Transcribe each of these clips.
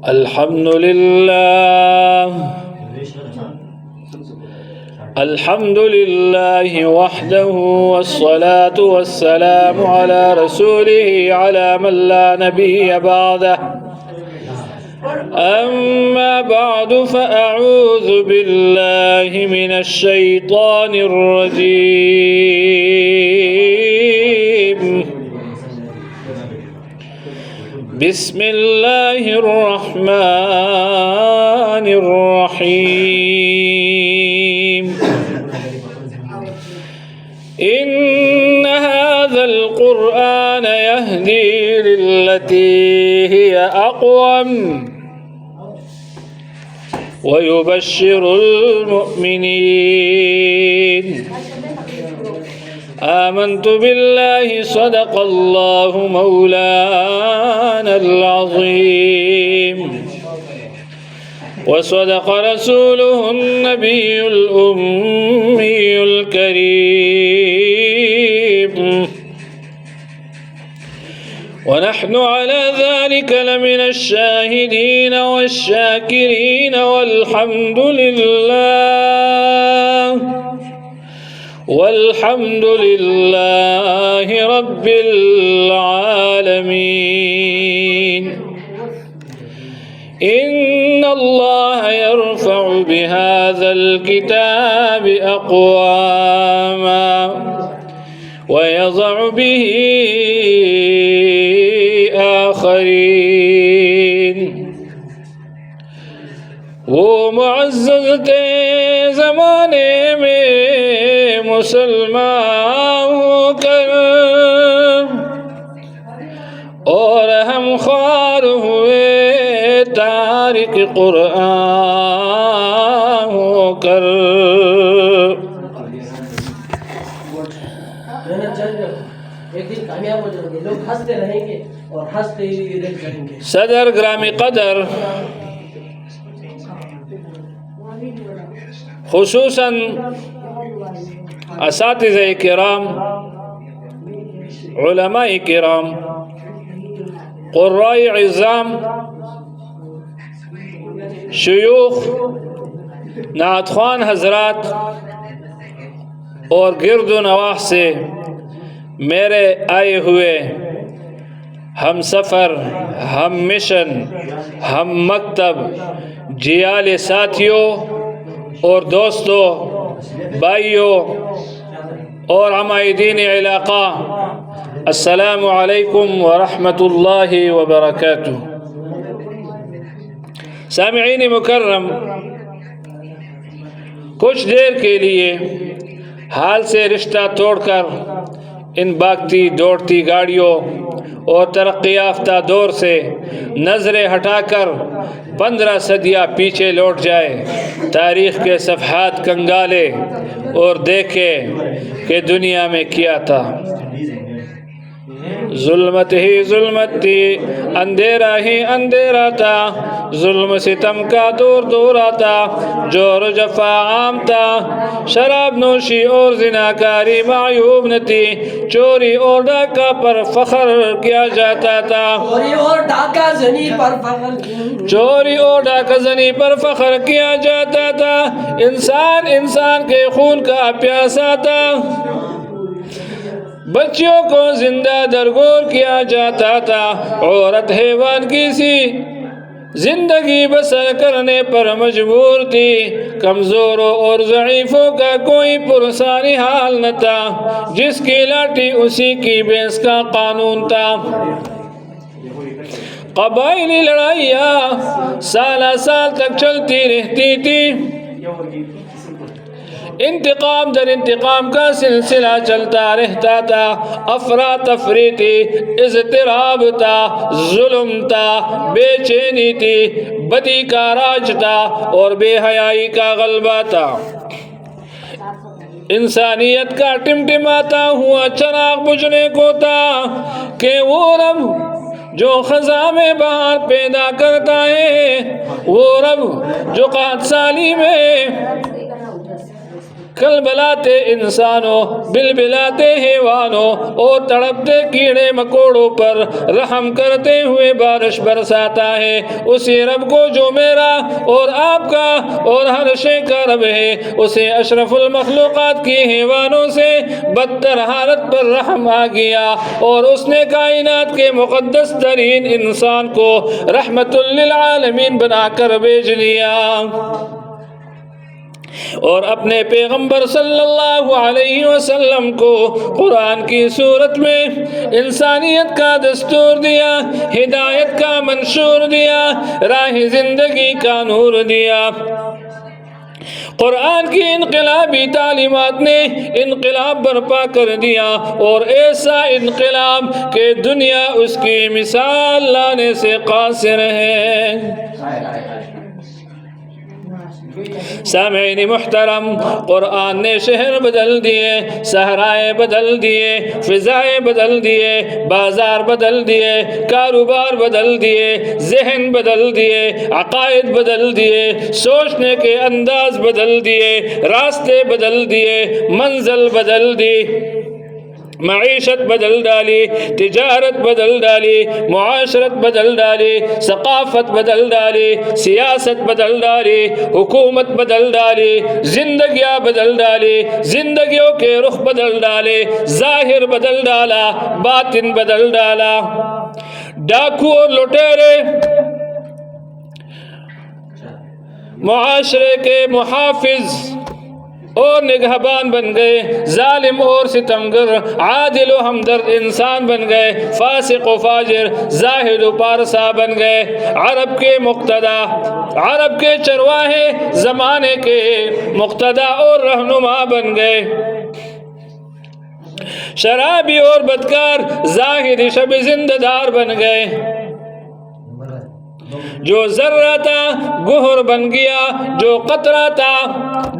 الحمد لله الحمد لله وحده والصلاة والسلام على رسوله على من لا نبي بعده أما بعد فأعوذ بالله من الشيطان الرجيم بسم الله الرحمن الرحيم إن هذا القرآن يهدي للتي هي أقوم ويبشر المؤمنين آمنت بالله صدق الله مولانا العظيم وصدق رسوله النبي الأمي الكريم ونحن على ذلك لمن الشاهدين والشاكرين والحمد لله رب العالمين إن الله يرفع بهذا الكتاب أقواما ويضع به آخرين وہ معزز تھے زمانے میں مسلمان ہو کر اور ہم خوار ہوئے تارک قرآن ہو کر صدر گرامی قدر خصوصاً اساتذہ کرام علماء کرام قراء عظام شیوخ نعت خوان حضرات اور گرد و نواح سے میرے آئے ہوئے ہم سفر ہم مشن ہم مکتب جیال ساتھیوں اور دوستوں بھائیوں اور عمائدین علاقہ السلام علیکم ورحمۃ اللہ وبرکاتہ۔ سامعین مکرم، کچھ دیر کے لیے حال سے رشتہ توڑ کر ان بھاگتی دوڑتی گاڑیوں اور ترقی یافتہ دور سے نظریں ہٹا کر 15 صدیاں پیچھے لوٹ جائے، تاریخ کے صفحات کنگالے اور دیکھے کہ دنیا میں کیا تھا۔ ظلمت ہی ظلمت تھی، اندھیرا ہی اندھیرا تھا، ظلم ستم کا دور دور آتا، جور و جفا عام تھا، شراب نوشی اور زناکاری معیوب نہ تھی، چوری اور ڈاکہ پر فخر کیا جاتا تھا، چوری اور ڈاکہ زنی پر فخر کیا جاتا تھا، انسان انسان کے خون کا پیاسا تھا، بچیوں کو زندہ درگور کیا جاتا تھا، عورت حیوان کی سی زندگی بسر کرنے پر مجبور تھی، کمزوروں اور ضعیفوں کا کوئی پرسانی حال نہ تھا، جس کی لاٹھی اسی کی بھینس کا قانون تھا۔ قبائلی لڑائیاں سالہ سال تک چلتی رہتی تھی، انتقام در انتقام کا سلسلہ چلتا رہتا تھا، افراتفری تھی، اضطراب تھا، ظلم تھا، بے چینی تھی، بدی کا راج تھا اور بے حیائی کا غلبہ تھا۔ انسانیت کا ٹمٹماتا ہوا چراغ بجھنے کو تھا کہ وہ رب جو خزاں میں بہار پیدا کرتا ہے، وہ رب جو قحط سالی میں کلبلاتے انسانوں، بلبلاتے حیوانوں اور تڑپتے کیڑے مکوڑوں پر رحم کرتے ہوئے بارش برساتا ہے، اسی رب کو جو میرا اور آپ کا اور ہر شے کا رب ہے، اسے اشرف المخلوقات کی حیوانوں سے بدتر حالت پر رحم آ گیا اور اس نے کائنات کے مقدس ترین انسان کو رحمت للعالمین بنا کر بھیج دیا، اور اپنے پیغمبر صلی اللہ علیہ وسلم کو قرآن کی صورت میں انسانیت کا دستور دیا، ہدایت کا منشور دیا، راہ زندگی کا نور دیا۔ قرآن کی انقلابی تعلیمات نے انقلاب برپا کر دیا، اور ایسا انقلاب کہ دنیا اس کی مثال لانے سے قاصر ہے۔ سامعین محترم، قرآن نے شہر بدل دیے، صحرائے بدل دیے، فضائیں بدل دیے، بازار بدل دیے، کاروبار بدل دیے، ذہن بدل دیے، عقائد بدل دیے، سوچنے کے انداز بدل دیے، راستے بدل دیے، منزل بدل دی، معیشت بدل ڈالی، تجارت بدل ڈالی، معاشرت بدل ڈالی، ثقافت بدل ڈالی، سیاست بدل ڈالی، حکومت بدل ڈالی، زندگیاں بدل ڈالی، زندگیوں کے رخ بدل ڈالے، ظاہر بدل ڈالا، باطن بدل ڈالا۔ ڈاکو اور لٹیرے معاشرے کے محافظ اور نگہبان بن گئے، ظالم اور ستمگر عادل و ہمدرد انسان بن گئے، فاسق و فاجر زاہد و پارسا بن گئے، عرب کے مقتدا، عرب کے چرواہے زمانے کے مقتدا اور رہنما بن گئے، شرابی اور بدکار زاہد شب زندہ دار بن گئے، جو ذرہ تھا گہر بن گیا، جو قطرہ تھا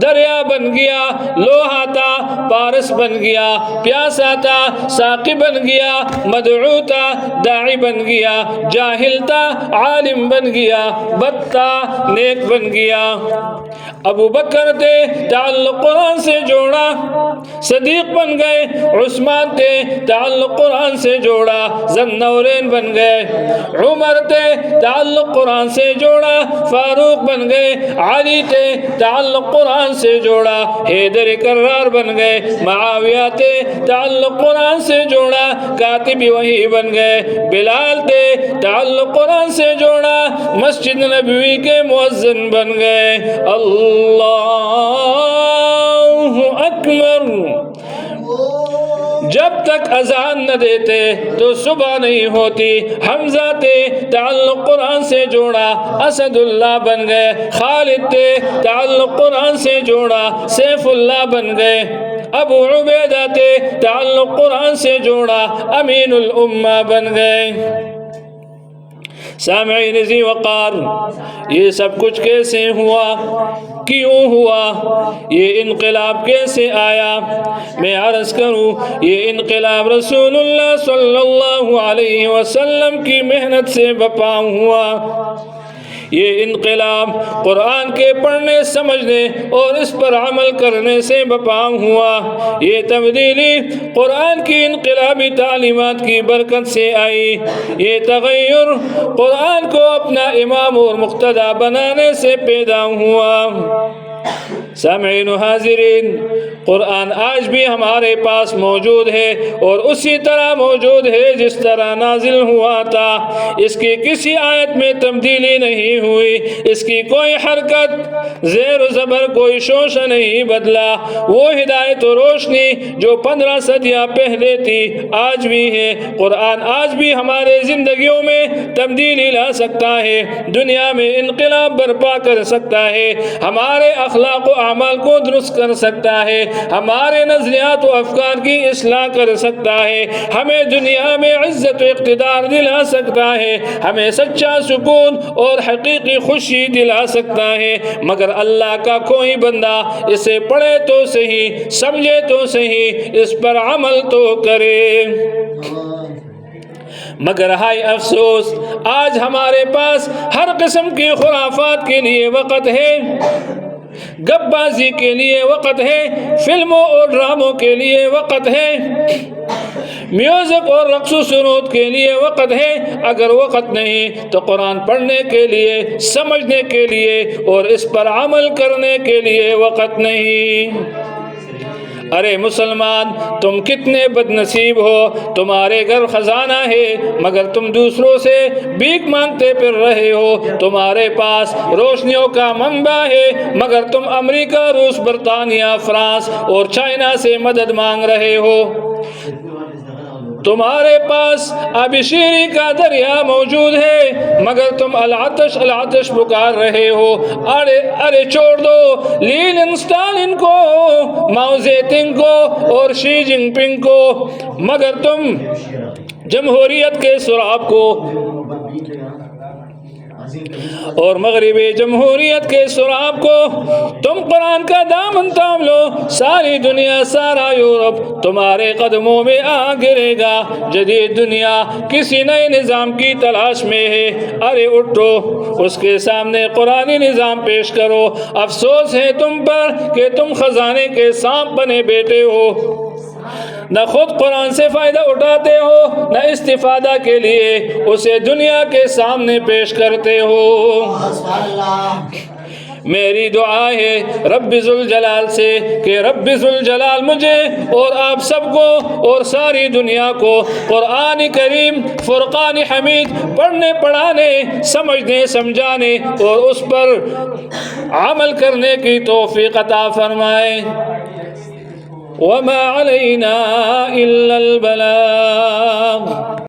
دریا بن گیا، لوہا تھا پارس بن گیا، پیاسا تھا ساقی بن گیا، مدعو تھا داعی بن گیا، جاہل تھا عالم بن گیا، بد تھا نیک بن گیا۔ ابو بکر تھے تعلق قرآن سے جوڑا، صدیق بن گئے، عثمان تھے تعلق قرآن سے جوڑا، ذوالنورین بن گئے، عمر تھے تعلق قرآن سے جوڑا، فاروق بن گئے، علی تھے تعلق قرآن سے جوڑا، حیدر کرار بن گئے، معاویہ تھے تعلق قرآن سے جوڑا، کاتب وحی بن گئے، بلال تھے تعلق قرآن سے جوڑا، مسجد نبوی کے مؤذن بن گئے۔ اللہ اکبر۔ جب تک اذان نہ دیتے تو صبح نہیں ہوتی۔ حمزہ تھے تعلق قرآن سے جوڑا، اسد اللہ بن گئے، خالد تھے تعلق قرآن سے جوڑا، سیف اللہ بن گئے، ابو عبیدہ تھے تعلق قرآن سے جوڑا، امین الامہ بن گئے۔ سامعین ذی وقار، یہ سب کچھ کیسے ہوا، کیوں ہوا، یہ انقلاب کیسے آیا؟ میں عرض کروں، یہ انقلاب رسول اللہ صلی اللہ علیہ وسلم کی محنت سے بپا ہوا۔ یہ انقلاب قرآن کے پڑھنے سمجھنے اور اس پر عمل کرنے سے بپا ہوا۔ یہ تبدیلی قرآن کی انقلابی تعلیمات کی برکت سے آئی۔ یہ تغیر قرآن کو اپنا امام اور مقتدی بنانے سے پیدا ہوا۔ سامعین و حاضرین، قرآن آج بھی ہمارے پاس موجود ہے اور اسی طرح موجود ہے جس طرح نازل ہوا تھا۔ اس کی کسی آیت میں تبدیلی نہیں ہوئی، اس کی کوئی حرکت زیر و زبر کوئی شوشہ نہیں بدلا۔ وہ ہدایت و روشنی جو 15 صدیاں پہلے تھی آج بھی ہے۔ قرآن آج بھی ہمارے زندگیوں میں تبدیلی لا سکتا ہے، دنیا میں انقلاب برپا کر سکتا ہے، ہمارے اخلاق و اعمال کو درست کر سکتا ہے، ہمارے نظریات و افکار کی اصلاح کر سکتا ہے، ہمیں دنیا میں عزت و اقتدار دلا سکتا ہے، ہمیں سچا سکون اور حقیقی خوشی دلا سکتا ہے۔ مگر اللہ کا کوئی بندہ اسے پڑھے تو صحیح، سمجھے تو صحیح، اس پر عمل تو کرے۔ مگر ہائے افسوس، آج ہمارے پاس ہر قسم کی خرافات کے لیے وقت ہے، گپ بازی کے لیے وقت ہے، فلموں اور ڈراموں کے لیے وقت ہے، میوزک اور رقص و سرود کے لیے وقت ہے۔ اگر وقت نہیں تو قرآن پڑھنے کے لیے، سمجھنے کے لیے اور اس پر عمل کرنے کے لیے وقت نہیں۔ ارے مسلمان، تم کتنے بد نصیب ہو، تمہارے گھر خزانہ ہے مگر تم دوسروں سے بھیک مانگتے پھر رہے ہو، تمہارے پاس روشنیوں کا منبع ہے مگر تم امریکہ، روس، برطانیہ، فرانس اور چائنا سے مدد مانگ رہے ہو، تمہارے پاس آب شیریں کا دریا موجود ہے مگر تم العطش العطش پکار رہے ہو۔ ارے چھوڑ دو لینن اسٹالن کو، ماؤ زیتنگ کو اور شی جن پنگ کو، مگر تم جمہوریت کے سراب کو اور مغربی جمہوریت کے سراب کو، تم قرآن کا دامن تھام لو، ساری دنیا، سارا یورپ تمہارے قدموں میں آ گرے گا۔ جدید دنیا کسی نئے نظام کی تلاش میں ہے، ارے اٹھو، اس کے سامنے قرآنی نظام پیش کرو۔ افسوس ہے تم پر کہ تم خزانے کے سانپ بنے بیٹھے ہو، نہ خود قرآن سے فائدہ اٹھاتے ہو، نہ استفادہ کے لیے اسے دنیا کے سامنے پیش کرتے ہو۔ میری دعا ہے رب ذوالجلال سے کہ رب ذوالجلال مجھے اور آپ سب کو اور ساری دنیا کو قرآن کریم فرقان حمید پڑھنے، پڑھانے، سمجھنے، سمجھانے اور اس پر عمل کرنے کی توفیق عطا فرمائے۔ وما علينا إلا البلاغ۔